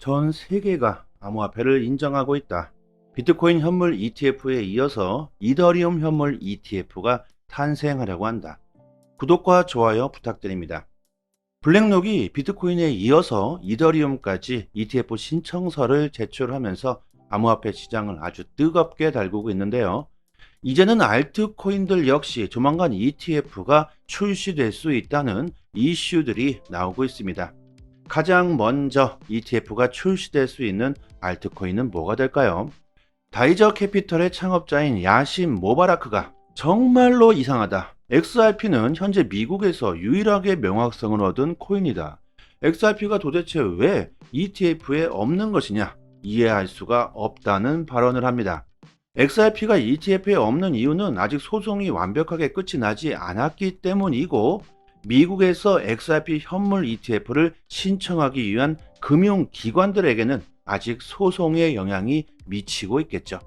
전 세계가 암호화폐를 인정하고 있다. 비트코인 현물 ETF에 이어서 이더리움 현물 ETF가 탄생하려고 한다. 구독과 좋아요 부탁드립니다. 블랙록이 비트코인에 이어서 이더리움까지 ETF 신청서를 제출하면서 암호화폐 시장을 아주 뜨겁게 달구고 있는데요. 이제는 알트코인들 역시 조만간 ETF가 출시될 수 있다는 이슈들이 나오고 있습니다. 가장 먼저 ETF가 출시될 수 있는 알트코인은 뭐가 될까요? 다이저 캐피털의 창업자인 야신 모바라크가 정말로 이상하다. XRP는 현재 미국에서 유일하게 명확성을 얻은 코인이다. XRP가 도대체 왜 ETF에 없는 것이냐? 이해할 수가 없다는 발언을 합니다. XRP가 ETF에 없는 이유는 아직 소송이 완벽하게 끝이 나지 않았기 때문이고, 미국에서 XRP 현물 ETF를 신청하기 위한 금융기관들에게는 아직 소송의 영향이 미치고 있겠죠.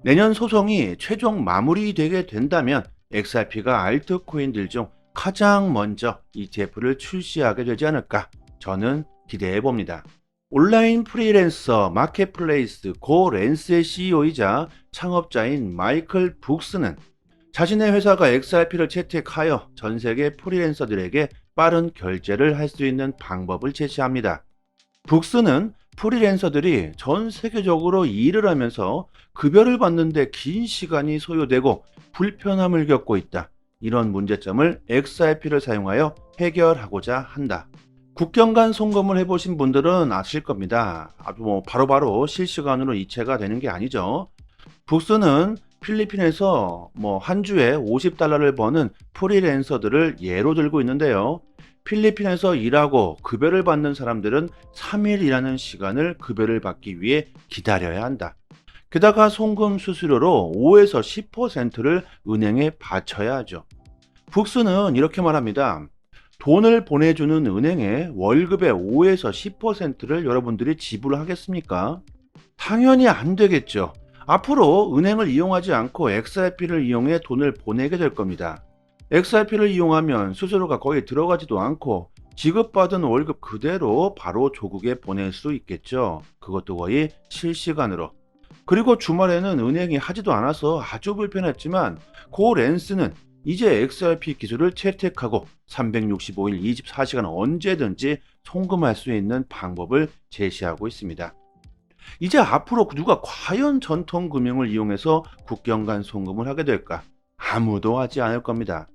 내년 소송이 최종 마무리되게 된다면 XRP가 알트코인들 중 가장 먼저 ETF를 출시하게 되지 않을까 저는 기대해 봅니다. 온라인 프리랜서 마켓플레이스 고랜스의 CEO이자 창업자인 마이클 북스는 자신의 회사가 XRP를 채택하여 전 세계 프리랜서들에게 빠른 결제를 할 수 있는 방법을 제시합니다. 북스는 프리랜서들이 전 세계적으로 일을 하면서 급여를 받는데 긴 시간이 소요되고 불편함을 겪고 있다. 이런 문제점을 XRP를 사용하여 해결하고자 한다. 국경 간 송금을 해보신 분들은 아실 겁니다. 바로바로 실시간으로 이체가 되는 게 아니죠. 북스는 필리핀에서 한 주에 $50를 버는 프리랜서들을 예로 들고 있는데요. 필리핀에서 일하고 급여를 받는 사람들은 3일 일하는 시간을 급여를 받기 위해 기다려야 한다. 게다가 송금 수수료로 5에서 10%를 은행에 바쳐야 하죠. 북스는 이렇게 말합니다. 돈을 보내주는 은행에 월급의 5에서 10%를 여러분들이 지불하겠습니까? 당연히 안 되겠죠. 앞으로 은행을 이용하지 않고 XRP를 이용해 돈을 보내게 될 겁니다. XRP를 이용하면 수수료가 거의 들어가지도 않고 지급받은 월급 그대로 바로 조국에 보낼 수 있겠죠. 그것도 거의 실시간으로. 그리고 주말에는 은행이 하지도 않아서 아주 불편했지만 고랜스는 이제 XRP 기술을 채택하고 365일 24시간 언제든지 송금할 수 있는 방법을 제시하고 있습니다. 이제 앞으로 누가 과연 전통금융을 이용해서 국경 간 송금을 하게 될까? 아무도 하지 않을 겁니다.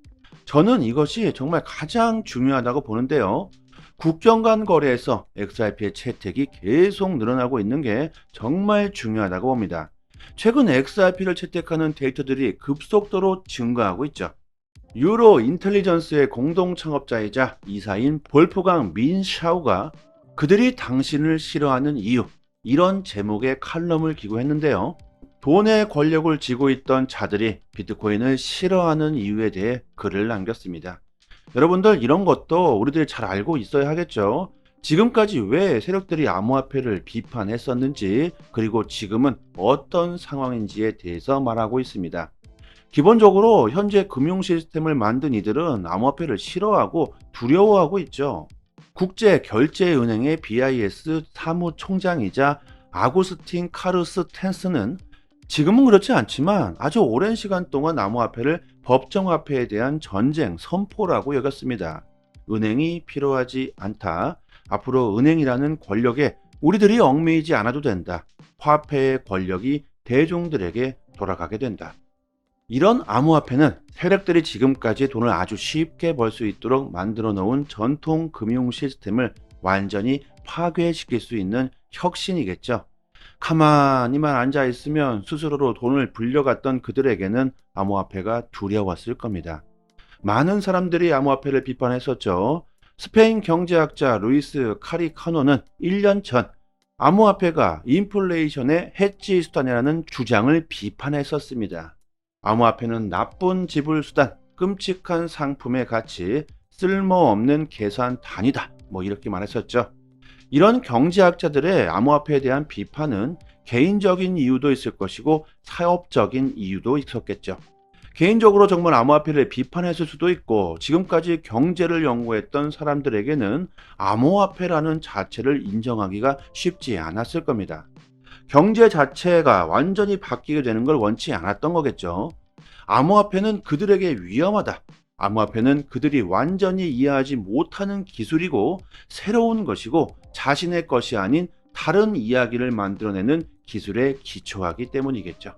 저는 이것이 정말 가장 중요하다고 보는데요. 국경 간 거래에서 XRP의 채택이 계속 늘어나고 있는 게 정말 중요하다고 봅니다. 최근 XRP를 채택하는 데이터들이 급속도로 증가하고 있죠. 유로 인텔리전스의 공동 창업자이자 이사인 볼프강 민샤우가 그들이 당신을 싫어하는 이유, 이런 제목의 칼럼을 기고했는데요. 돈의 권력을 쥐고 있던 자들이 비트코인을 싫어하는 이유에 대해 글을 남겼습니다. 여러분들 이런 것도 우리들이 잘 알고 있어야 하겠죠. 지금까지 왜 세력들이 암호화폐를 비판했었는지, 그리고 지금은 어떤 상황인지에 대해서 말하고 있습니다. 기본적으로 현재 금융 시스템을 만든 이들은 암호화폐를 싫어하고 두려워하고 있죠. 국제결제은행의 BIS 사무총장이자 아구스틴 카르스 텐스는 지금은 그렇지 않지만 아주 오랜 시간 동안 암호화폐를 법정화폐에 대한 전쟁 선포라고 여겼습니다. 은행이 필요하지 않다. 앞으로 은행이라는 권력에 우리들이 얽매이지 않아도 된다. 화폐의 권력이 대중들에게 돌아가게 된다. 이런 암호화폐는 세력들이 지금까지 돈을 아주 쉽게 벌 수 있도록 만들어 놓은 전통 금융 시스템을 완전히 파괴시킬 수 있는 혁신이겠죠. 가만히만 앉아 있으면 스스로로 돈을 불려갔던 그들에게는 암호화폐가 두려웠을 겁니다. 많은 사람들이 암호화폐를 비판했었죠. 스페인 경제학자 루이스 카리카노는 1년 전 암호화폐가 인플레이션의 해지 수단이라는 주장을 비판했었습니다. 암호화폐는 나쁜 지불 수단, 끔찍한 상품의 가치, 쓸모없는 계산 단위다. 이렇게 말했었죠. 이런 경제학자들의 암호화폐에 대한 비판은 개인적인 이유도 있을 것이고 사업적인 이유도 있었겠죠. 개인적으로 정말 암호화폐를 비판했을 수도 있고 지금까지 경제를 연구했던 사람들에게는 암호화폐라는 자체를 인정하기가 쉽지 않았을 겁니다. 경제 자체가 완전히 바뀌게 되는 걸 원치 않았던 거겠죠. 암호화폐는 그들에게 위험하다. 암호화폐는 그들이 완전히 이해하지 못하는 기술이고 새로운 것이고 자신의 것이 아닌 다른 이야기를 만들어내는 기술에 기초하기 때문이겠죠.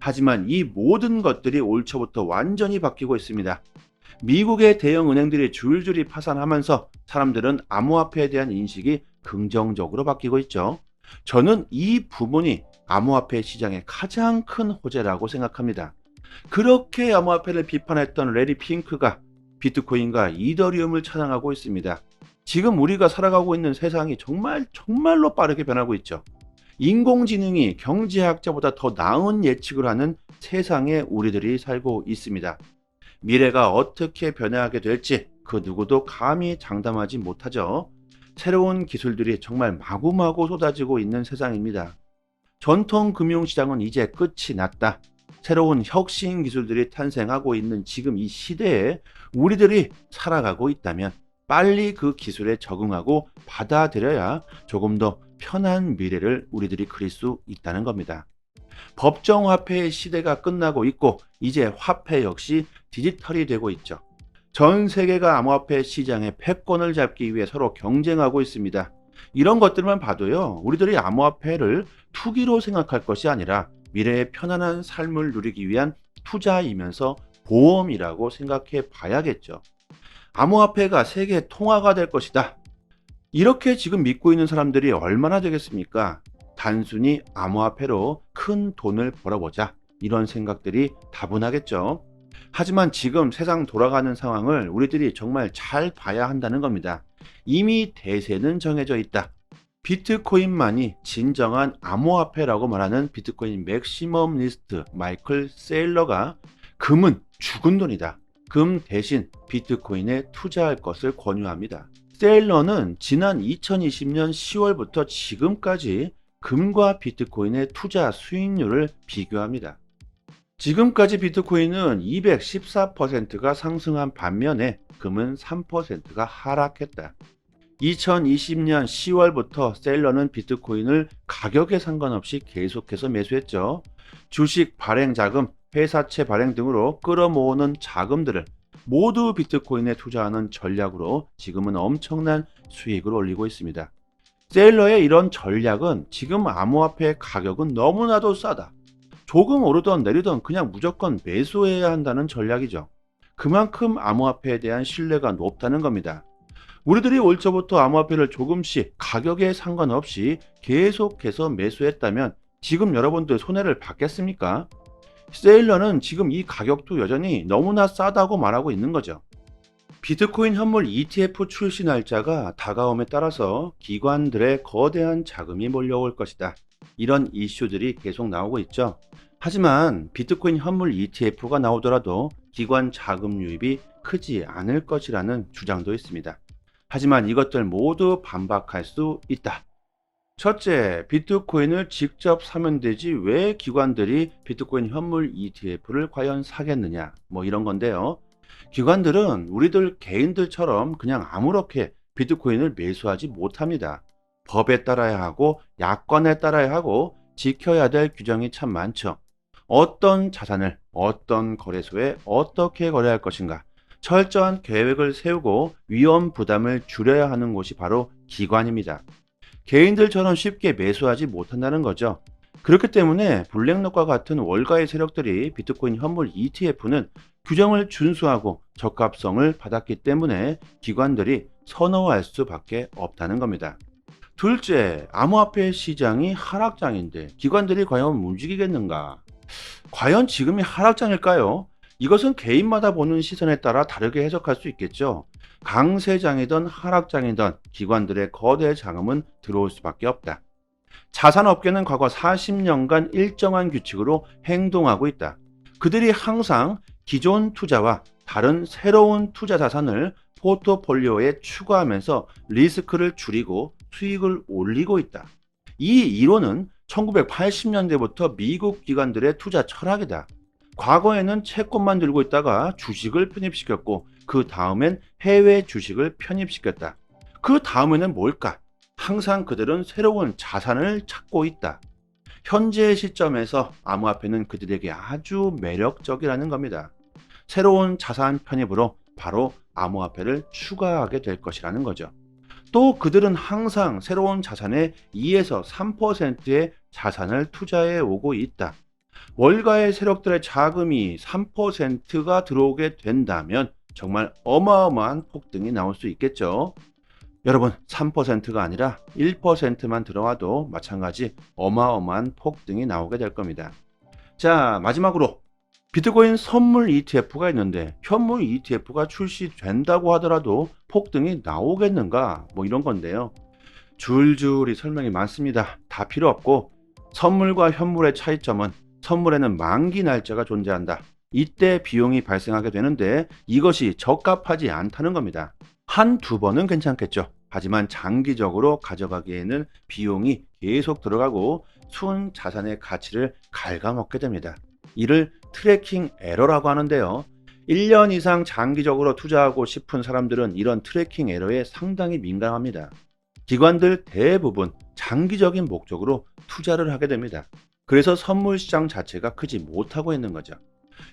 하지만 이 모든 것들이 올 초부터 완전히 바뀌고 있습니다. 미국의 대형 은행들이 줄줄이 파산하면서 사람들은 암호화폐에 대한 인식이 긍정적으로 바뀌고 있죠. 저는 이 부분이 암호화폐 시장의 가장 큰 호재라고 생각합니다. 그렇게 암호화폐를 비판했던 레리 핑크가 비트코인과 이더리움을 찬양하고 있습니다. 지금 우리가 살아가고 있는 세상이 정말로 빠르게 변하고 있죠. 인공지능이 경제학자보다 더 나은 예측을 하는 세상에 우리들이 살고 있습니다. 미래가 어떻게 변화하게 될지 그 누구도 감히 장담하지 못하죠. 새로운 기술들이 정말 마구마구 쏟아지고 있는 세상입니다. 전통 금융시장은 이제 끝이 났다. 새로운 혁신 기술들이 탄생하고 있는 지금 이 시대에 우리들이 살아가고 있다면 빨리 그 기술에 적응하고 받아들여야 조금 더 편한 미래를 우리들이 그릴 수 있다는 겁니다. 법정화폐의 시대가 끝나고 있고 이제 화폐 역시 디지털이 되고 있죠. 전 세계가 암호화폐 시장의 패권을 잡기 위해 서로 경쟁하고 있습니다. 이런 것들만 봐도요, 우리들이 암호화폐를 투기로 생각할 것이 아니라 미래의 편안한 삶을 누리기 위한 투자이면서 보험이라고 생각해 봐야겠죠. 암호화폐가 세계 통화가 될 것이다. 이렇게 지금 믿고 있는 사람들이 얼마나 되겠습니까? 단순히 암호화폐로 큰 돈을 벌어보자. 이런 생각들이 다분하겠죠. 하지만 지금 세상 돌아가는 상황을 우리들이 정말 잘 봐야 한다는 겁니다. 이미 대세는 정해져 있다. 비트코인만이 진정한 암호화폐라고 말하는 비트코인 맥시멈리스트 마이클 세일러가 금은 죽은 돈이다. 금 대신 비트코인에 투자할 것을 권유합니다. 세일러는 지난 2020년 10월부터 지금까지 금과 비트코인의 투자 수익률을 비교합니다. 지금까지 비트코인은 214%가 상승한 반면에 금은 3%가 하락했다. 2020년 10월부터 셀러는 비트코인을 가격에 상관없이 계속해서 매수했죠. 주식 발행 자금, 회사채 발행 등으로 끌어모으는 자금들을 모두 비트코인에 투자하는 전략으로 지금은 엄청난 수익을 올리고 있습니다. 셀러의 이런 전략은 지금 암호화폐 가격은 너무나도 싸다. 조금 오르던 내리던 그냥 무조건 매수해야 한다는 전략이죠. 그만큼 암호화폐에 대한 신뢰가 높다는 겁니다. 우리들이 올 초부터 암호화폐를 조금씩 가격에 상관없이 계속해서 매수했다면 지금 여러분들 손해를 받겠습니까? 세일러는 지금 이 가격도 여전히 너무나 싸다고 말하고 있는 거죠. 비트코인 현물 ETF 출시 날짜가 다가옴에 따라서 기관들의 거대한 자금이 몰려올 것이다. 이런 이슈들이 계속 나오고 있죠. 하지만 비트코인 현물 ETF가 나오더라도 기관 자금 유입이 크지 않을 것이라는 주장도 있습니다. 하지만 이것들 모두 반박할 수 있다. 첫째, 비트코인을 직접 사면 되지 왜 기관들이 비트코인 현물 ETF를 과연 사겠느냐, 이런 건데요. 기관들은 우리들 개인들처럼 그냥 아무렇게 비트코인을 매수하지 못합니다. 법에 따라야 하고 약관에 따라야 하고 지켜야 될 규정이 참 많죠. 어떤 자산을 어떤 거래소에 어떻게 거래할 것인가, 철저한 계획을 세우고 위험 부담을 줄여야 하는 곳이 바로 기관입니다. 개인들처럼 쉽게 매수하지 못한다는 거죠. 그렇기 때문에 블랙록과 같은 월가의 세력들이 비트코인 현물 ETF는 규정을 준수하고 적합성을 받았기 때문에 기관들이 선호할 수밖에 없다는 겁니다. 둘째, 암호화폐 시장이 하락장인데 기관들이 과연 움직이겠는가? 과연 지금이 하락장일까요? 이것은 개인마다 보는 시선에 따라 다르게 해석할 수 있겠죠. 강세장이든 하락장이든 기관들의 거대 자금은 들어올 수밖에 없다. 자산업계는 과거 40년간 일정한 규칙으로 행동하고 있다. 그들이 항상 기존 투자와 다른 새로운 투자 자산을 포트폴리오에 추가하면서 리스크를 줄이고 수익을 올리고 있다. 이 이론은 1980년대부터 미국 기관들의 투자 철학이다. 과거에는 채권만 들고 있다가 주식을 편입시켰고 그 다음엔 해외 주식을 편입시켰다. 그 다음에는 뭘까? 항상 그들은 새로운 자산을 찾고 있다. 현재 시점에서 암호화폐는 그들에게 아주 매력적이라는 겁니다. 새로운 자산 편입으로 바로 암호화폐를 추가하게 될 것이라는 거죠. 또 그들은 항상 새로운 자산의 2에서 3%의 자산을 투자해 오고 있다. 월가의 세력들의 자금이 3%가 들어오게 된다면 정말 어마어마한 폭등이 나올 수 있겠죠. 여러분, 3%가 아니라 1%만 들어와도 마찬가지 어마어마한 폭등이 나오게 될 겁니다. 자, 마지막으로 비트코인 선물 ETF가 있는데 현물 ETF가 출시된다고 하더라도 폭등이 나오겠는가? 뭐 이런 건데요. 줄줄이 설명이 많습니다. 다 필요 없고 선물과 현물의 차이점은 선물에는 만기 날짜가 존재한다. 이때 비용이 발생하게 되는데 이것이 적합하지 않다는 겁니다. 한두 번은 괜찮겠죠. 하지만 장기적으로 가져가기에는 비용이 계속 들어가고 순 자산의 가치를 갉아먹게 됩니다. 이를 트래킹 에러라고 하는데요. 1년 이상 장기적으로 투자하고 싶은 사람들은 이런 트래킹 에러에 상당히 민감합니다. 기관들 대부분 장기적인 목적으로 투자를 하게 됩니다. 그래서 선물 시장 자체가 크지 못하고 있는 거죠.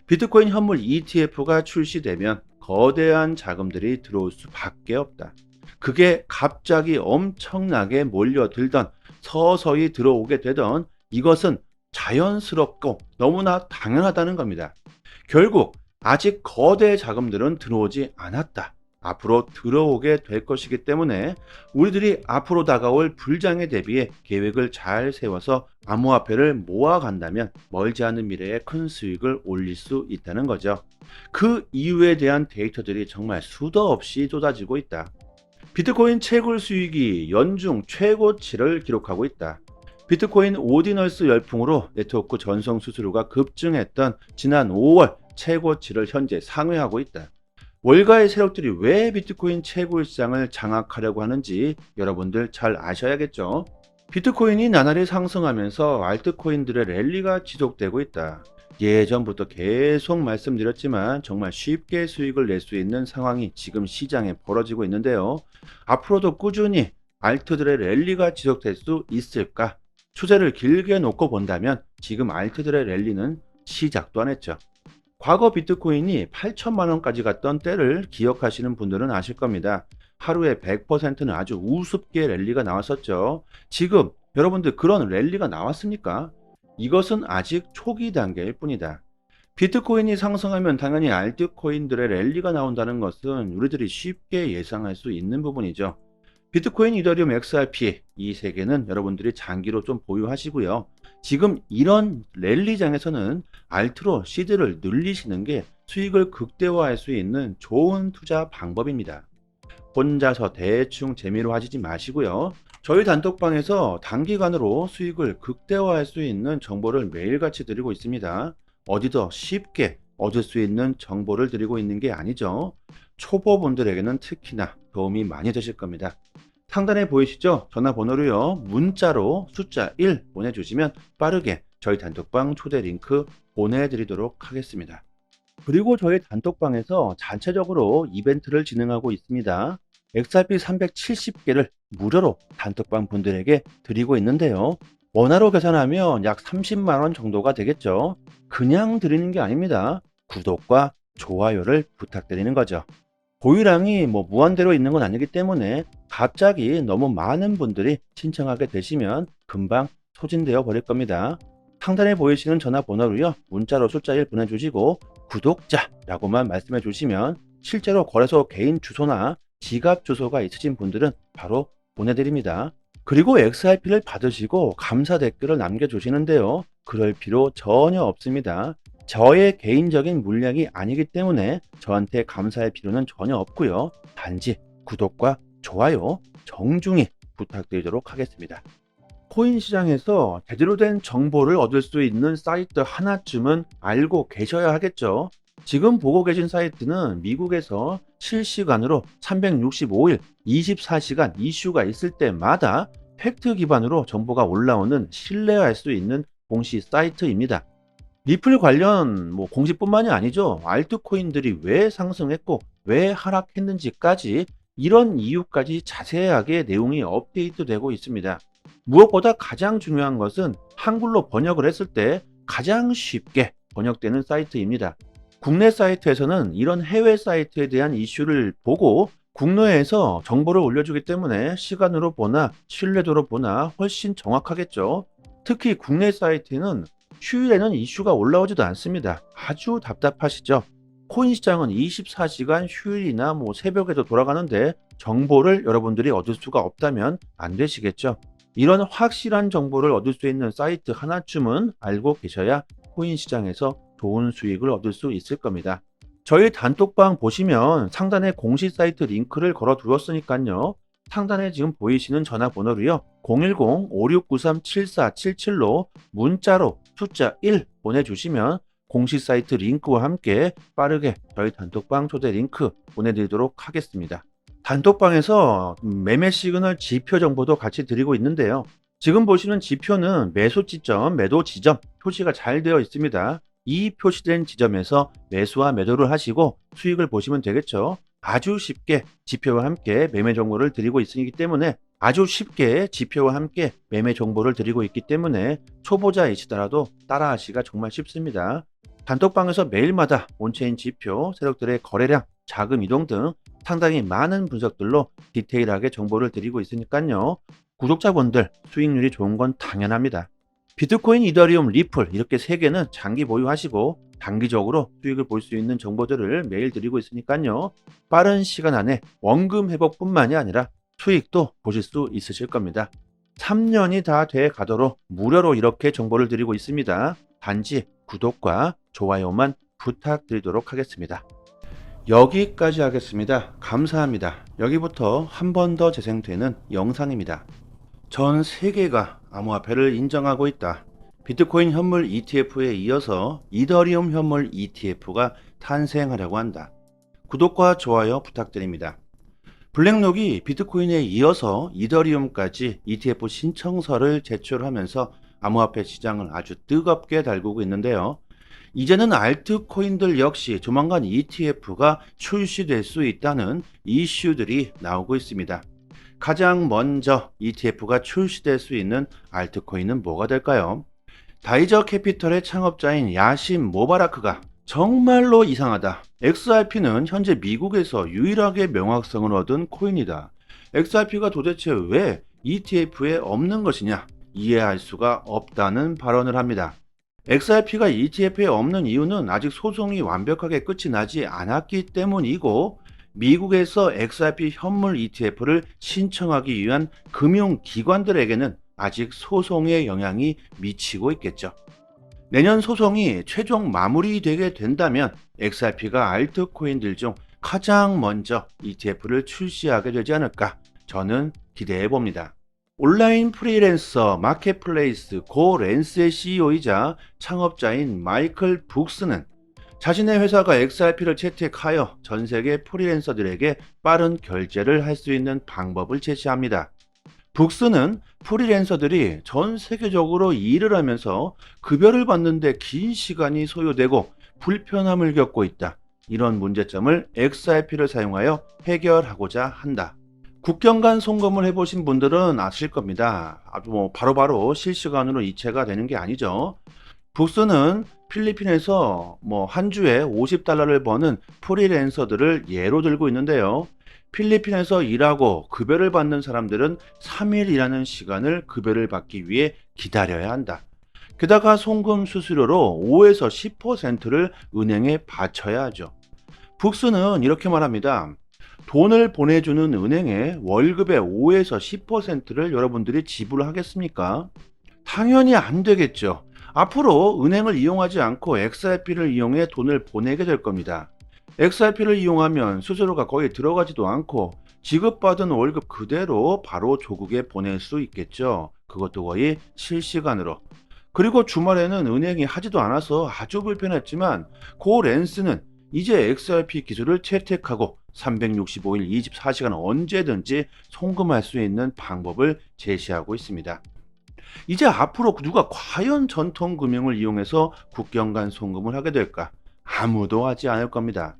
비트코인 현물 ETF가 출시되면 거대한 자금들이 들어올 수밖에 없다. 그게 갑자기 엄청나게 몰려들던 서서히 들어오게 되던 이것은 자연스럽고 너무나 당연하다는 겁니다. 결국 아직 거대 자금들은 들어오지 않았다. 앞으로 들어오게 될 것이기 때문에 우리들이 앞으로 다가올 불장에 대비해 계획을 잘 세워서 암호화폐를 모아간다면 멀지 않은 미래에 큰 수익을 올릴 수 있다는 거죠. 그 이유에 대한 데이터들이 정말 수도 없이 쏟아지고 있다. 비트코인 채굴 수익이 연중 최고치를 기록하고 있다. 비트코인 오디널스 열풍으로 네트워크 전송 수수료가 급증했던 지난 5월 최고치를 현재 상회하고 있다. 월가의 세력들이 왜 비트코인 채굴 시장을 장악하려고 하는지 여러분들 잘 아셔야겠죠. 비트코인이 나날이 상승하면서 알트코인들의 랠리가 지속되고 있다. 예전부터 계속 말씀드렸지만 정말 쉽게 수익을 낼 수 있는 상황이 지금 시장에 벌어지고 있는데요. 앞으로도 꾸준히 알트들의 랠리가 지속될 수 있을까? 추세를 길게 놓고 본다면 지금 알트들의 랠리는 시작도 안 했죠. 과거 비트코인이 8천만 원까지 갔던 때를 기억하시는 분들은 아실 겁니다. 하루에 100%는 아주 우습게 랠리가 나왔었죠. 지금 여러분들 그런 랠리가 나왔습니까? 이것은 아직 초기 단계일 뿐이다. 비트코인이 상승하면 당연히 알트코인들의 랠리가 나온다는 것은 우리들이 쉽게 예상할 수 있는 부분이죠. 비트코인, 이더리움, XRP 이 세 개는 여러분들이 장기로 좀 보유하시고요. 지금 이런 랠리장에서는 알트로 시드를 늘리시는 게 수익을 극대화할 수 있는 좋은 투자 방법입니다. 혼자서 대충 재미로 하시지 마시고요. 저희 단톡방에서 단기간으로 수익을 극대화할 수 있는 정보를 매일같이 드리고 있습니다. 어디서 쉽게 얻을 수 있는 정보를 드리고 있는 게 아니죠. 초보분들에게는 특히나 도움이 많이 되실 겁니다. 상단에 보이시죠? 전화번호로요. 문자로 숫자 1 보내주시면 빠르게 저희 단톡방 초대 링크 보내드리도록 하겠습니다. 그리고 저희 단톡방에서 자체적으로 이벤트를 진행하고 있습니다. XRP 370개를 무료로 단톡방 분들에게 드리고 있는데요. 원화로 계산하면 약 30만원 정도가 되겠죠. 그냥 드리는 게 아닙니다. 구독과 좋아요를 부탁드리는 거죠. 보유량이 무한대로 있는 건 아니기 때문에 갑자기 너무 많은 분들이 신청하게 되시면 금방 소진되어 버릴 겁니다. 상단에 보이시는 전화번호로요. 문자로 숫자 1 보내주시고 구독자라고만 말씀해 주시면 실제로 거래소 개인 주소나 지갑 주소가 있으신 분들은 바로 보내드립니다. 그리고 XRP를 받으시고 감사 댓글을 남겨주시는데요. 그럴 필요 전혀 없습니다. 저의 개인적인 물량이 아니기 때문에 저한테 감사할 필요는 전혀 없고요. 단지 구독과 좋아요 정중히 부탁드리도록 하겠습니다. 코인 시장에서 제대로 된 정보를 얻을 수 있는 사이트 하나쯤은 알고 계셔야 하겠죠. 지금 보고 계신 사이트는 미국에서 실시간으로 365일 24시간 이슈가 있을 때마다 팩트 기반으로 정보가 올라오는 신뢰할 수 있는 공시 사이트입니다. 리플 관련 공시뿐만이 아니죠. 알트코인들이 왜 상승했고 왜 하락했는지까지 이런 이유까지 자세하게 내용이 업데이트되고 있습니다. 무엇보다 가장 중요한 것은 한글로 번역을 했을 때 가장 쉽게 번역되는 사이트입니다. 국내 사이트에서는 이런 해외 사이트에 대한 이슈를 보고 국내에서 정보를 올려주기 때문에 시간으로 보나 신뢰도로 보나 훨씬 정확하겠죠. 특히 국내 사이트는 휴일에는 이슈가 올라오지도 않습니다. 아주 답답하시죠? 코인 시장은 24시간 휴일이나 새벽에도 돌아가는데 정보를 여러분들이 얻을 수가 없다면 안 되시겠죠? 이런 확실한 정보를 얻을 수 있는 사이트 하나쯤은 알고 계셔야 코인 시장에서 좋은 수익을 얻을 수 있을 겁니다. 저희 단톡방 보시면 상단에 공식 사이트 링크를 걸어 두었으니까요. 상단에 지금 보이시는 전화번호로요. 010-5693-7477로 문자로 숫자 1 보내주시면 공식 사이트 링크와 함께 빠르게 저희 단톡방 초대 링크 보내드리도록 하겠습니다. 단톡방에서 매매 시그널 지표 정보도 같이 드리고 있는데요. 지금 보시는 지표는 매수 지점, 매도 지점 표시가 잘 되어 있습니다. 이 표시된 지점에서 매수와 매도를 하시고 수익을 보시면 되겠죠. 아주 쉽게 지표와 함께 매매 정보를 드리고 있기 때문에 초보자이시더라도 따라하시기가 정말 쉽습니다. 단톡방에서 매일마다 온체인 지표, 세력들의 거래량, 자금 이동 등 상당히 많은 분석들로 디테일하게 정보를 드리고 있으니까요. 구독자분들 수익률이 좋은 건 당연합니다. 비트코인, 이더리움, 리플 이렇게 3개는 장기 보유하시고 단기적으로 수익을 볼 수 있는 정보들을 매일 드리고 있으니까요. 빠른 시간 안에 원금 회복뿐만이 아니라 수익도 보실 수 있으실 겁니다. 3년이 다 돼 가도록 무료로 이렇게 정보를 드리고 있습니다. 단지 구독과 좋아요만 부탁드리도록 하겠습니다. 여기까지 하겠습니다. 감사합니다. 여기부터 한 번 더 재생되는 영상입니다. 전 세계가 암호화폐를 인정하고 있다. 비트코인 현물 ETF에 이어서 이더리움 현물 ETF가 탄생하려고 한다. 구독과 좋아요 부탁드립니다. 블랙록이 비트코인에 이어서 이더리움까지 ETF 신청서를 제출하면서 암호화폐 시장을 아주 뜨겁게 달구고 있는데요. 이제는 알트코인들 역시 조만간 ETF가 출시될 수 있다는 이슈들이 나오고 있습니다. 가장 먼저 ETF가 출시될 수 있는 알트코인은 뭐가 될까요? 다이저 캐피털의 창업자인 야신 모바라크가 정말로 이상하다. XRP는 현재 미국에서 유일하게 명확성을 얻은 코인이다. XRP가 도대체 왜 ETF에 없는 것이냐? 이해할 수가 없다는 발언을 합니다. XRP가 ETF에 없는 이유는 아직 소송이 완벽하게 끝이 나지 않았기 때문이고, 미국에서 XRP 현물 ETF를 신청하기 위한 금융기관들에게는 아직 소송의 영향이 미치고 있겠죠. 내년 소송이 최종 마무리되게 된다면 XRP가 알트코인들 중 가장 먼저 ETF를 출시하게 되지 않을까 저는 기대해 봅니다. 온라인 프리랜서 마켓플레이스 고렌스의 CEO이자 창업자인 마이클 북스는 자신의 회사가 XRP를 채택하여 전 세계 프리랜서들에게 빠른 결제를 할 수 있는 방법을 제시합니다. 북스는 프리랜서들이 전 세계적으로 일을 하면서 급여를 받는데 긴 시간이 소요되고 불편함을 겪고 있다. 이런 문제점을 XRP를 사용하여 해결하고자 한다. 국경 간 송금을 해보신 분들은 아실 겁니다. 아주 바로바로 실시간으로 이체가 되는 게 아니죠. 북스는 필리핀에서 한 주에 $50를 버는 프리랜서들을 예로 들고 있는데요. 필리핀에서 일하고 급여를 받는 사람들은 3일 일하는 시간을 급여를 받기 위해 기다려야 한다. 게다가 송금 수수료로 5에서 10%를 은행에 바쳐야 하죠. 북스는 이렇게 말합니다. 돈을 보내주는 은행에 월급의 5에서 10%를 여러분들이 지불하겠습니까? 당연히 안 되겠죠. 앞으로 은행을 이용하지 않고 XRP를 이용해 돈을 보내게 될 겁니다. XRP를 이용하면 수수료가 거의 들어가지도 않고 지급받은 월급 그대로 바로 조국에 보낼 수 있겠죠. 그것도 거의 실시간으로. 그리고 주말에는 은행이 하지도 않아서 아주 불편했지만 고렌스는 이제 XRP 기술을 채택하고 365일 24시간 언제든지 송금할 수 있는 방법을 제시하고 있습니다. 이제 앞으로 누가 과연 전통 금융을 이용해서 국경 간 송금을 하게 될까? 아무도 하지 않을 겁니다.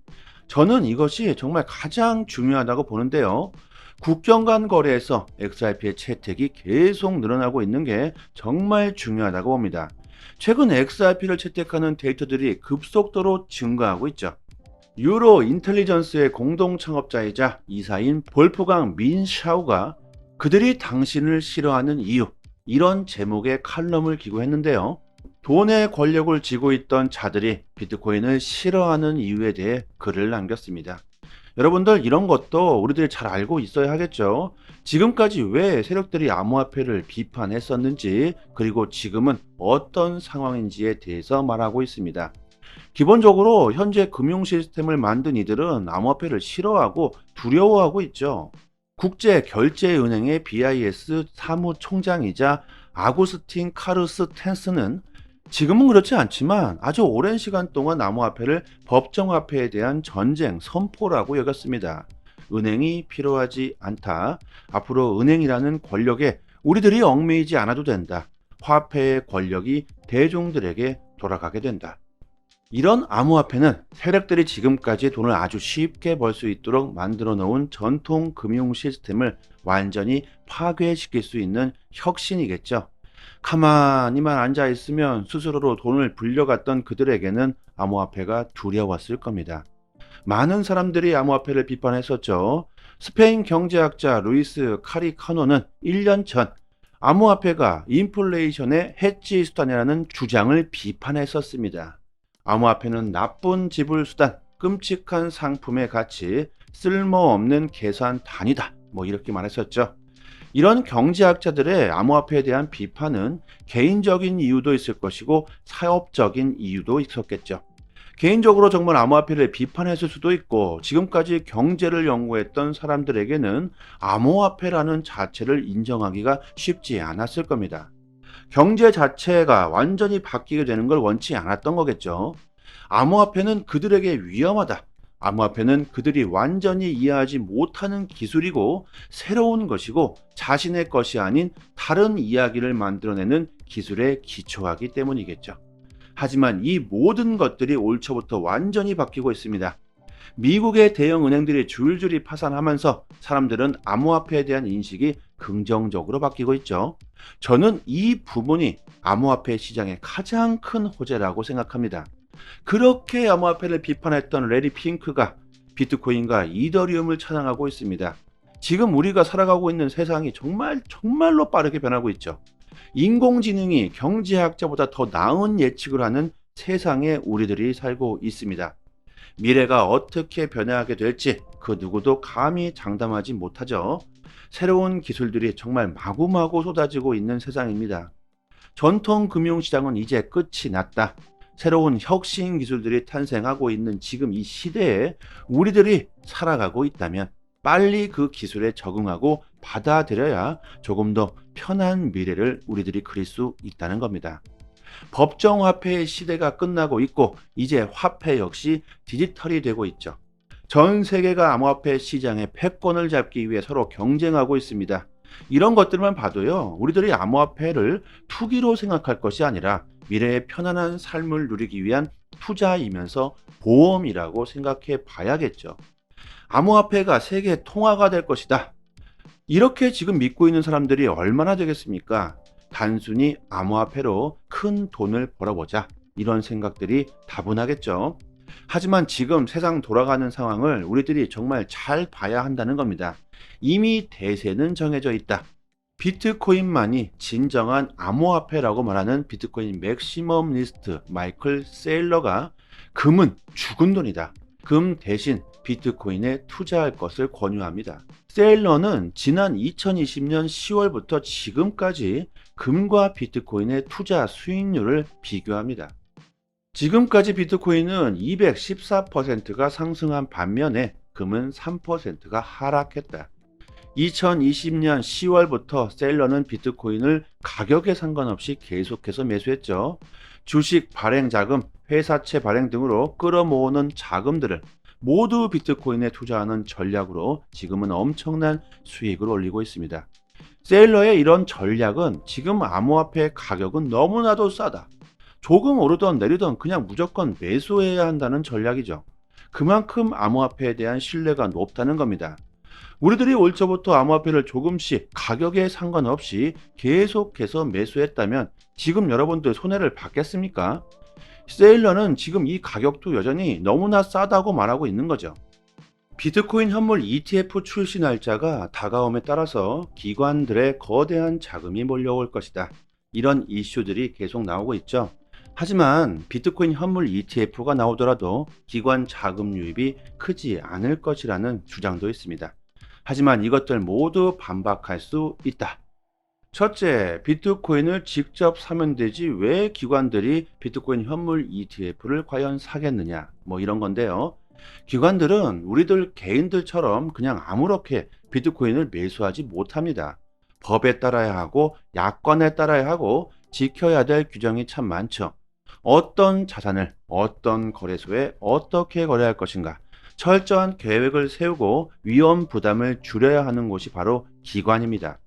저는 이것이 정말 가장 중요하다고 보는데요. 국경 간 거래에서 XRP의 채택이 계속 늘어나고 있는 게 정말 중요하다고 봅니다. 최근 XRP를 채택하는 데이터들이 급속도로 증가하고 있죠. 유로 인텔리전스의 공동 창업자이자 이사인 볼프강 민샤우가 그들이 당신을 싫어하는 이유, 이런 제목의 칼럼을 기고했는데요. 돈의 권력을 쥐고 있던 자들이 비트코인을 싫어하는 이유에 대해 글을 남겼습니다. 여러분들 이런 것도 우리들이 잘 알고 있어야 하겠죠. 지금까지 왜 세력들이 암호화폐를 비판했었는지, 그리고 지금은 어떤 상황인지에 대해서 말하고 있습니다. 기본적으로 현재 금융 시스템을 만든 이들은 암호화폐를 싫어하고 두려워하고 있죠. 국제결제은행의 BIS 사무총장이자 아구스틴 카르스 텐스는 지금은 그렇지 않지만 아주 오랜 시간 동안 암호화폐를 법정화폐에 대한 전쟁 선포라고 여겼습니다. 은행이 필요하지 않다. 앞으로 은행이라는 권력에 우리들이 얽매이지 않아도 된다. 화폐의 권력이 대중들에게 돌아가게 된다. 이런 암호화폐는 세력들이 지금까지 돈을 아주 쉽게 벌 수 있도록 만들어 놓은 전통 금융 시스템을 완전히 파괴시킬 수 있는 혁신이겠죠. 가만히만 앉아 있으면 스스로로 돈을 불려갔던 그들에게는 암호화폐가 두려웠을 겁니다. 많은 사람들이 암호화폐를 비판했었죠. 스페인 경제학자 루이스 카리카노는 1년 전 암호화폐가 인플레이션의 해지 수단이라는 주장을 비판했었습니다. 암호화폐는 나쁜 지불 수단, 끔찍한 상품의 가치, 쓸모없는 계산 단위다. 이렇게 말했었죠. 이런 경제학자들의 암호화폐에 대한 비판은 개인적인 이유도 있을 것이고 사업적인 이유도 있었겠죠. 개인적으로 정말 암호화폐를 비판했을 수도 있고, 지금까지 경제를 연구했던 사람들에게는 암호화폐라는 자체를 인정하기가 쉽지 않았을 겁니다. 경제 자체가 완전히 바뀌게 되는 걸 원치 않았던 거겠죠. 암호화폐는 그들에게 위험하다. 암호화폐는 그들이 완전히 이해하지 못하는 기술이고 새로운 것이고 자신의 것이 아닌 다른 이야기를 만들어내는 기술에 기초하기 때문이겠죠. 하지만 이 모든 것들이 올 초부터 완전히 바뀌고 있습니다. 미국의 대형 은행들이 줄줄이 파산하면서 사람들은 암호화폐에 대한 인식이 긍정적으로 바뀌고 있죠. 저는 이 부분이 암호화폐 시장의 가장 큰 호재라고 생각합니다. 그렇게 암호화폐를 비판했던 레리 핑크가 비트코인과 이더리움을 찬양하고 있습니다. 지금 우리가 살아가고 있는 세상이 정말로 빠르게 변하고 있죠. 인공지능이 경제학자보다 더 나은 예측을 하는 세상에 우리들이 살고 있습니다. 미래가 어떻게 변화하게 될지 그 누구도 감히 장담하지 못하죠. 새로운 기술들이 정말 마구마구 쏟아지고 있는 세상입니다. 전통 금융시장은 이제 끝이 났다. 새로운 혁신 기술들이 탄생하고 있는 지금 이 시대에 우리들이 살아가고 있다면 빨리 그 기술에 적응하고 받아들여야 조금 더 편한 미래를 우리들이 그릴 수 있다는 겁니다. 법정화폐의 시대가 끝나고 있고 이제 화폐 역시 디지털이 되고 있죠. 전 세계가 암호화폐 시장의 패권을 잡기 위해 서로 경쟁하고 있습니다. 이런 것들만 봐도요, 우리들이 암호화폐를 투기로 생각할 것이 아니라 미래의 편안한 삶을 누리기 위한 투자이면서 보험이라고 생각해 봐야겠죠. 암호화폐가 세계 통화가 될 것이다. 이렇게 지금 믿고 있는 사람들이 얼마나 되겠습니까? 단순히 암호화폐로 큰 돈을 벌어보자, 이런 생각들이 다분하겠죠. 하지만 지금 세상 돌아가는 상황을 우리들이 정말 잘 봐야 한다는 겁니다. 이미 대세는 정해져 있다. 비트코인만이 진정한 암호화폐라고 말하는 비트코인 맥시멈 리스트 마이클 세일러가 금은 죽은 돈이다. 금 대신 비트코인에 투자할 것을 권유합니다. 세일러는 지난 2020년 10월부터 지금까지 금과 비트코인의 투자 수익률을 비교합니다. 지금까지 비트코인은 214%가 상승한 반면에 금은 3%가 하락했다. 2020년 10월부터 셀러는 비트코인을 가격에 상관없이 계속해서 매수했죠. 주식 발행 자금, 회사채 발행 등으로 끌어모으는 자금들을 모두 비트코인에 투자하는 전략으로 지금은 엄청난 수익을 올리고 있습니다. 세일러의 이런 전략은 지금 암호화폐 가격은 너무나도 싸다. 조금 오르던 내리던 그냥 무조건 매수해야 한다는 전략이죠. 그만큼 암호화폐에 대한 신뢰가 높다는 겁니다. 우리들이 올 초부터 암호화폐를 조금씩 가격에 상관없이 계속해서 매수했다면 지금 여러분들 손해를 받겠습니까? 세일러는 지금 이 가격도 여전히 너무나 싸다고 말하고 있는 거죠. 비트코인 현물 ETF 출시 날짜가 다가옴에 따라서 기관들의 거대한 자금이 몰려올 것이다. 이런 이슈들이 계속 나오고 있죠. 하지만 비트코인 현물 ETF가 나오더라도 기관 자금 유입이 크지 않을 것이라는 주장도 있습니다. 하지만 이것들 모두 반박할 수 있다. 첫째, 비트코인을 직접 사면 되지 왜 기관들이 비트코인 현물 ETF를 과연 사겠느냐, 뭐 이런 건데요. 기관들은 우리들 개인들처럼 그냥 아무렇게 비트코인을 매수하지 못합니다. 법에 따라야 하고 약관에 따라야 하고 지켜야 될 규정이 참 많죠. 어떤 자산을 어떤 거래소에 어떻게 거래할 것인가, 철저한 계획을 세우고 위험 부담을 줄여야 하는 곳이 바로 기관입니다.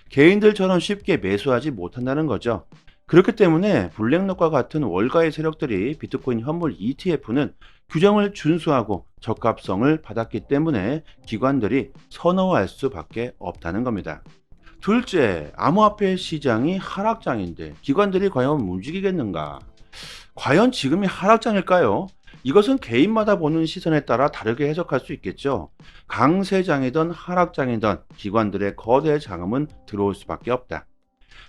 개인들처럼 쉽게 매수하지 못한다는 거죠. 그렇기 때문에 블랙록과 같은 월가의 세력들이 비트코인 현물 ETF는 규정을 준수하고 적합성을 받았기 때문에 기관들이 선호할 수밖에 없다는 겁니다. 둘째, 암호화폐 시장이 하락장인데 기관들이 과연 움직이겠는가? 과연 지금이 하락장일까요? 이것은 개인마다 보는 시선에 따라 다르게 해석할 수 있겠죠. 강세장이든 하락장이든 기관들의 거대 자금은 들어올 수밖에 없다.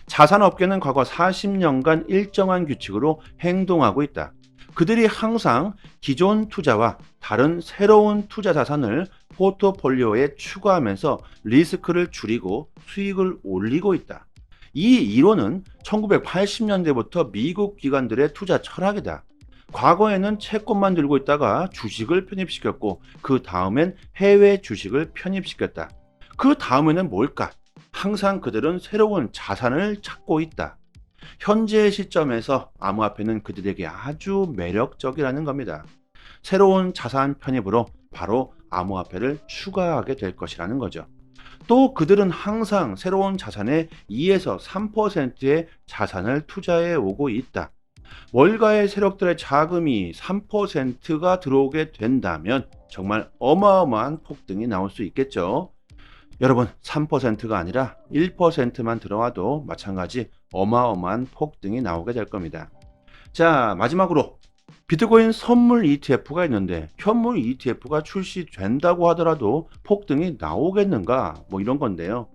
자산업계는 과거 40년간 일정한 규칙으로 행동하고 있다. 그들이 항상 기존 투자와 다른 새로운 투자 자산을 포트폴리오에 추가하면서 리스크를 줄이고 수익을 올리고 있다. 이 이론은 1980년대부터 미국 기관들의 투자 철학이다. 과거에는 채권만 들고 있다가 주식을 편입시켰고 그 다음엔 해외 주식을 편입시켰다. 그 다음에는 뭘까? 항상 그들은 새로운 자산을 찾고 있다. 현재 시점에서 암호화폐는 그들에게 아주 매력적이라는 겁니다. 새로운 자산 편입으로 바로 암호화폐를 추가하게 될 것이라는 거죠. 또 그들은 항상 새로운 자산의 2에서 3%의 자산을 투자해 오고 있다. 월가의 세력들의 자금이 3%가 들어오게 된다면 정말 어마어마한 폭등이 나올 수 있겠죠. 여러분, 3%가 아니라 1%만 들어와도 마찬가지 어마어마한 폭등이 나오게 될 겁니다. 자, 마지막으로 비트코인 선물 ETF가 있는데 현물 ETF가 출시된다고 하더라도 폭등이 나오겠는가? 뭐 이런 건데요.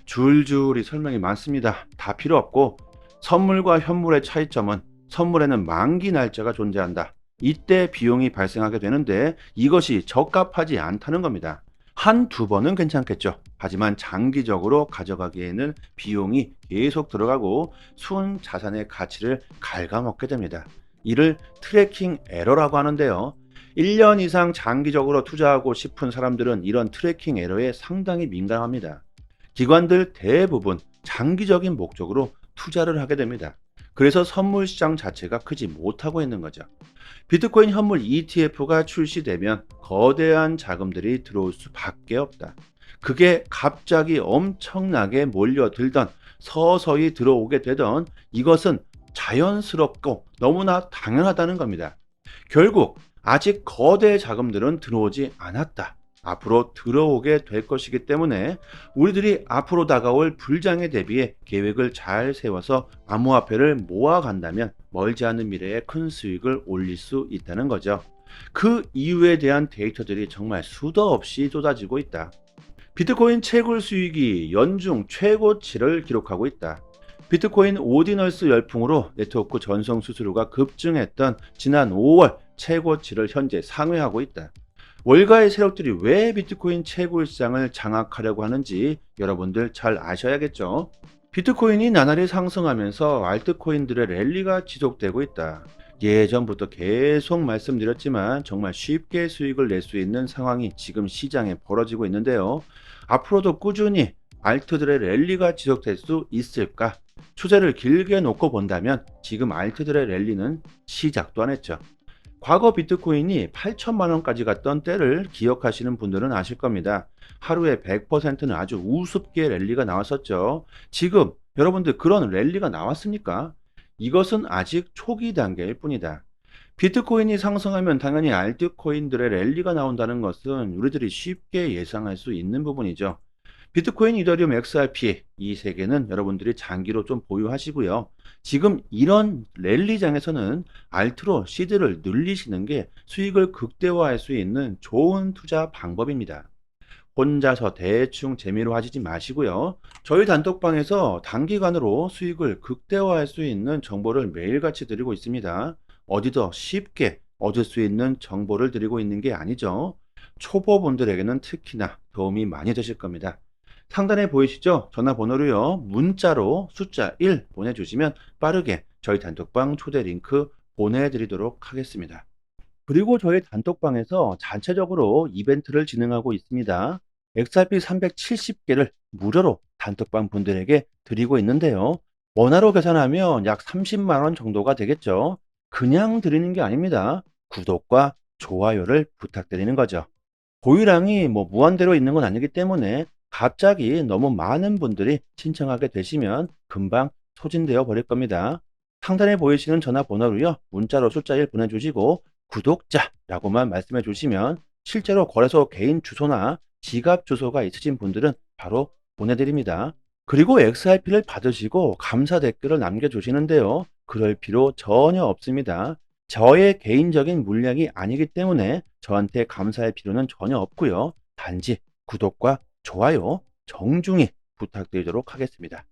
줄줄이 설명이 많습니다. 다 필요 없고, 선물과 현물의 차이점은 선물에는 만기 날짜가 존재한다. 이때 비용이 발생하게 되는데 이것이 적합하지 않다는 겁니다. 한두 번은 괜찮겠죠. 하지만 장기적으로 가져가기에는 비용이 계속 들어가고 순 자산의 가치를 갉아먹게 됩니다. 이를 트래킹 에러라고 하는데요. 1년 이상 장기적으로 투자하고 싶은 사람들은 이런 트래킹 에러에 상당히 민감합니다. 기관들 대부분 장기적인 목적으로 투자를 하게 됩니다. 그래서 선물 시장 자체가 크지 못하고 있는 거죠. 비트코인 현물 ETF가 출시되면 거대한 자금들이 들어올 수밖에 없다. 그게 갑자기 엄청나게 몰려들던 서서히 들어오게 되던 이것은 자연스럽고 너무나 당연하다는 겁니다. 결국 아직 거대 자금들은 들어오지 않았다. 앞으로 들어오게 될 것이기 때문에 우리들이 앞으로 다가올 불장에 대비해 계획을 잘 세워서 암호화폐를 모아간다면 멀지 않은 미래에 큰 수익을 올릴 수 있다는 거죠. 그 이유에 대한 데이터들이 정말 수도 없이 쏟아지고 있다. 비트코인 채굴 수익이 연중 최고치를 기록하고 있다. 비트코인 오디널스 열풍으로 네트워크 전송 수수료가 급증했던 지난 5월 최고치를 현재 상회하고 있다. 월가의 세력들이 왜 비트코인 채굴 시장을 장악하려고 하는지 여러분들 잘 아셔야겠죠. 비트코인이 나날이 상승하면서 알트코인들의 랠리가 지속되고 있다. 예전부터 계속 말씀드렸지만 정말 쉽게 수익을 낼 수 있는 상황이 지금 시장에 벌어지고 있는데요. 앞으로도 꾸준히 알트들의 랠리가 지속될 수 있을까? 추세를 길게 놓고 본다면 지금 알트들의 랠리는 시작도 안 했죠. 과거 비트코인이 8천만 원까지 갔던 때를 기억하시는 분들은 아실 겁니다. 하루에 100%는 아주 우습게 랠리가 나왔었죠. 지금 여러분들 그런 랠리가 나왔습니까? 이것은 아직 초기 단계일 뿐이다. 비트코인이 상승하면 당연히 알트코인들의 랠리가 나온다는 것은 우리들이 쉽게 예상할 수 있는 부분이죠. 비트코인, 이더리움, XRP 이 세 개는 여러분들이 장기로 좀 보유하시고요. 지금 이런 랠리장에서는 알트로 시드를 늘리시는 게 수익을 극대화할 수 있는 좋은 투자 방법입니다. 혼자서 대충 재미로 하시지 마시고요. 저희 단톡방에서 단기간으로 수익을 극대화할 수 있는 정보를 매일같이 드리고 있습니다. 어디서 쉽게 얻을 수 있는 정보를 드리고 있는 게 아니죠. 초보분들에게는 특히나 도움이 많이 되실 겁니다. 상단에 보이시죠? 전화번호로요. 문자로 숫자 1 보내주시면 빠르게 저희 단톡방 초대 링크 보내드리도록 하겠습니다. 그리고 저희 단톡방에서 자체적으로 이벤트를 진행하고 있습니다. XRP 370개를 무료로 단톡방 분들에게 드리고 있는데요. 원화로 계산하면 약 30만 원 정도가 되겠죠. 그냥 드리는 게 아닙니다. 구독과 좋아요를 부탁드리는 거죠. 보유량이 무한대로 있는 건 아니기 때문에 갑자기 너무 많은 분들이 신청하게 되시면 금방 소진되어 버릴 겁니다. 상단에 보이시는 전화번호로요. 문자로 숫자 1 보내주시고 구독자라고만 말씀해 주시면 실제로 거래소 개인 주소나 지갑 주소가 있으신 분들은 바로 보내드립니다. 그리고 XRP를 받으시고 감사 댓글을 남겨주시는데요. 그럴 필요 전혀 없습니다. 저의 개인적인 물량이 아니기 때문에 저한테 감사할 필요는 전혀 없고요. 단지 구독과 좋아요 정중히 부탁드리도록 하겠습니다.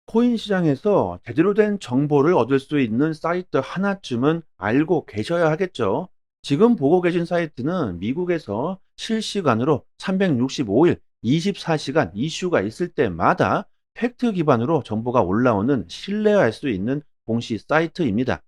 코인 시장에서 제대로 된 정보를 얻을 수 있는 사이트 하나쯤은 알고 계셔야 하겠죠. 지금 보고 계신 사이트는 미국에서 실시간으로 365일 24시간 이슈가 있을 때마다 팩트 기반으로 정보가 올라오는 신뢰할 수 있는 공시 사이트입니다.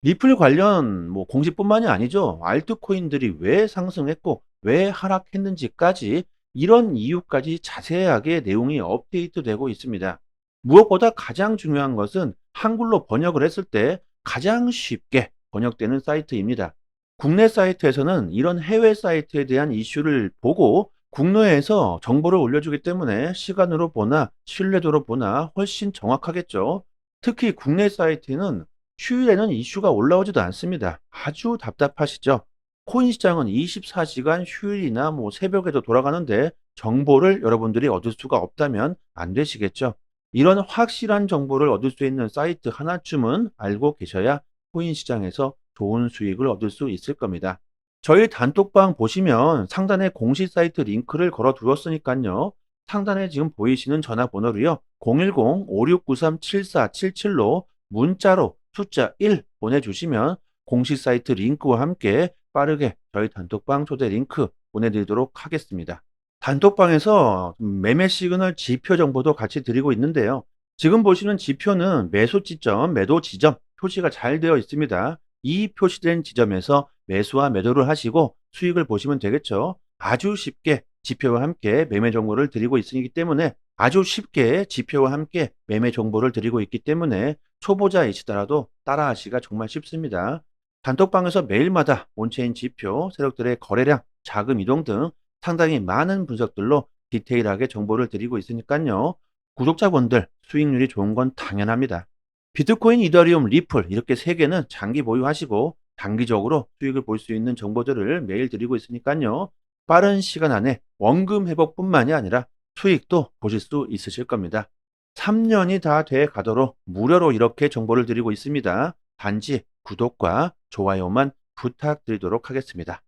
리플 관련 공시뿐만이 아니죠. 알트코인들이 왜 상승했고 왜 하락했는지까지 이런 이유까지 자세하게 내용이 업데이트되고 있습니다. 무엇보다 가장 중요한 것은 한글로 번역을 했을 때 가장 쉽게 번역되는 사이트입니다. 국내 사이트에서는 이런 해외 사이트에 대한 이슈를 보고 국내에서 정보를 올려주기 때문에 시간으로 보나 신뢰도로 보나 훨씬 정확하겠죠. 특히 국내 사이트는 휴일에는 이슈가 올라오지도 않습니다. 아주 답답하시죠? 코인 시장은 24시간 휴일이나 새벽에도 돌아가는데 정보를 여러분들이 얻을 수가 없다면 안 되시겠죠? 이런 확실한 정보를 얻을 수 있는 사이트 하나쯤은 알고 계셔야 코인 시장에서 좋은 수익을 얻을 수 있을 겁니다. 저희 단톡방 보시면 상단에 공식 사이트 링크를 걸어 두었으니까요. 상단에 지금 보이시는 전화번호로요. 010-5693-7477로 문자로 숫자 1 보내주시면 공식 사이트 링크와 함께 빠르게 저희 단톡방 초대 링크 보내드리도록 하겠습니다. 단톡방에서 매매 시그널 지표 정보도 같이 드리고 있는데요. 지금 보시는 지표는 매수 지점, 매도 지점 표시가 잘 되어 있습니다. 이 표시된 지점에서 매수와 매도를 하시고 수익을 보시면 되겠죠. 아주 쉽게 지표와 함께 매매 정보를 드리고 있기 때문에 아주 쉽게 지표와 함께 매매 정보를 드리고 있기 때문에 초보자이시더라도 따라하시기가 정말 쉽습니다. 단톡방에서 매일마다 온체인 지표, 세력들의 거래량, 자금 이동 등 상당히 많은 분석들로 디테일하게 정보를 드리고 있으니까요. 구독자분들 수익률이 좋은 건 당연합니다. 비트코인, 이더리움, 리플 이렇게 세 개는 장기 보유하시고 단기적으로 수익을 볼 수 있는 정보들을 매일 드리고 있으니까요. 빠른 시간 안에 원금 회복뿐만이 아니라 수익도 보실 수 있으실 겁니다. 3년이 다 돼 가도록 무료로 이렇게 정보를 드리고 있습니다. 단지 구독과 좋아요만 부탁드리도록 하겠습니다.